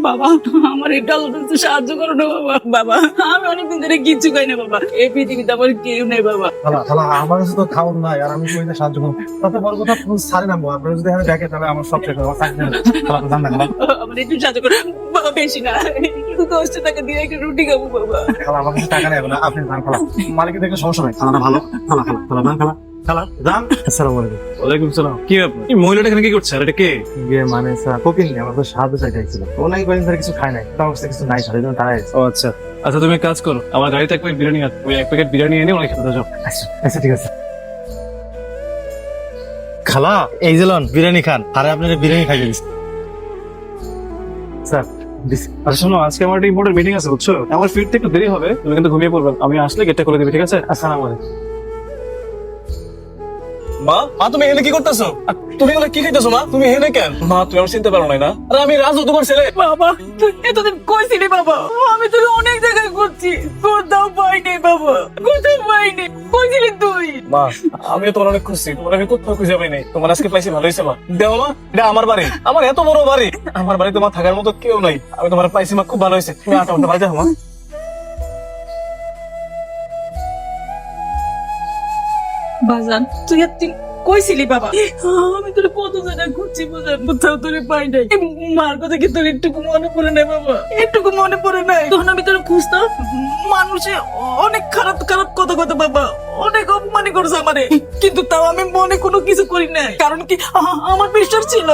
বাবা আমার এটা আল্লাহর সাহায্য করো না বাবা। বাবা আমি অনেকদিন ধরে কিচ্ছু খাই না বাবা, এই পৃথিবীতে আমার কেউ নেই বাবা। খালা আমার কাছে তো খাওয়ার নাই, আর আমি কইতে সাহায্য করবো তাতে বড় কথা ছাড়ে না। আপনারা যদি এখানে দেখে তাহলে আমার সব শেষ হবে। খালা জান না খালা, আমার একটু সাহায্য করো বাবা, বেশি না, একটু 10 টাকা দিয়ে একটা রুটি খাবো বাবা। খালা আমার কাছে টাকা নেই না, আপনি যান খালা, মালিকের দেখলে সমস্যা নাই। খালাটা ভালো, খালা খালা খালা যান খালা খালা যান। আসসালামু আলাইকুম। ওয়ালাইকুম সালাম। কি ব্যাপার, এই মহিলাটা এখানে কি করছে? আর এটা কে? মানে স্যার কোকিং নেই, আমার তো সাহায্য চাইতে ছিল। অনেক কদিন ধরে কিছু খাই নাই, তো আমার কাছে কিছু নাই স্যার, এই জন্য তারাই। ও আচ্ছা আচ্ছা, তুমি এক কাজ করো, আমার গাড়িতে এক প্যাকেট বিরিয়ানি আছে, তুমি এক প্যাকেট বিরিয়ানি এনে অনেক খেতে যাও। আচ্ছা আচ্ছা ঠিক আছে। খালা এই যে লন বিরিয়ানি খান, আরে আপনারা বিরিয়ানি খাইয়ে দিচ্ছি স্যার। আচ্ছা শোনো, আজকে আমার একটা ইম্পর্টেন্ট মিটিং আছে বুঝছো, আমার ফিরতে একটু দেরি হবে, তুমি কিন্তু ঘুমিয়ে পড়বে, আমি আসলে গেটটা খুলে দিবি, ঠিক আছে? আসসালামু আলাইকুম। মা মা তুমি এখানে কি করতেছো? তুমি এগুলো কি খাইতেছো মা? তুমি এখানে কেন? মা তুমি আমার চিনতে পারো না? আরে আমি রাজু, তোমার ছেলে। বাবা তুই এতদিন কইছিলি বাবা, আমি তোর অনেক জায়গায় করছি, কোথাও পাই নাই বাবা, কোথাও পাই নাই, কইছিলি তুই। মা আমিও তোমার অনেক খুশি, তোমার আমি কোথাও খুঁজে পাই নাই, তোমার আজকে পাইছি, ভালো হয়েছে মা। দেও মা, এটা আমার বাড়ি, আমার এত বড় বাড়ি, আমার বাড়ি তোমার থাকার মতো কেউ নাই, আমি তোমার পাইছি মা, খুব ভালো হয়েছে। তুমি আটা বাড়ি যাও মা। বাজান তুই এতদিন কইছিলি বাবা, আমি তোর কত জায়গায় ঘুরছি বাজান, কোথাও তোর পাই নাই। মার কথা কি তোর একটুকু মনে পড়ে নাই বাবা? একটুকু মনে পড়ে নাই? তখন আমি তোর খুঁজতাম, মানুষে অনেক খারাপ খারাপ কথা কথা বাবা, অনেক অপমান করছে আমারে, কিন্তু তাও আমি মনে কোনো কিছু করি নাই। কারণ কি আমার বিশ্বাস ছিল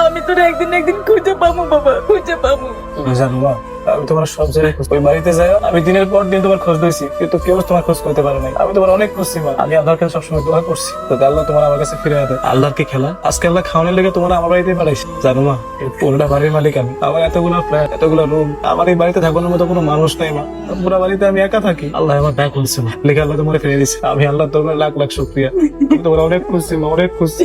আমি তোর একদিন একদিন খুঁজে পাবো বাবা, খুঁজে পাবো। তুমি জানো মা, আমি তোমার সব জায়গায় খোঁজ, ওই বাড়িতে যাই আমি দিনের পর দিন তোমার খোঁজ দিয়েছি, কিন্তু কেউ তোমার খোঁজ করতে পারে নাই। আমি তোমার অনেক খুঁজছি মা, আমি আল্লাহর কাছে সবসময় দোয়া করছি যাতে আল্লাহ তোমার আমার কাছে ফিরে আসে। আল্লাহর কি খেলা, আজকে আল্লাহ খাওয়ানোর লেগে তোমার আমার বাড়িতে পাঠাইছি। জানো মা, এই পুরোটা বাড়ির মালিক আমি, আমার এতগুলো ফ্ল্যাট, এতগুলো রুম, আমার এই বাড়িতে থাকানোর মতো কোনো মানুষ নাই মা, পুরো বাড়িতে আমি একা থাকি। আল্লাহ আমার ডাক শুনছে মা, লেগে আল্লাহ তোমার ফিরে দিচ্ছে। আমি আল্লাহ তোমার লাখ লাখ শুকরিয়া, আমি তোমার অনেক খুঁজছি মা, অনেক খুঁজছি।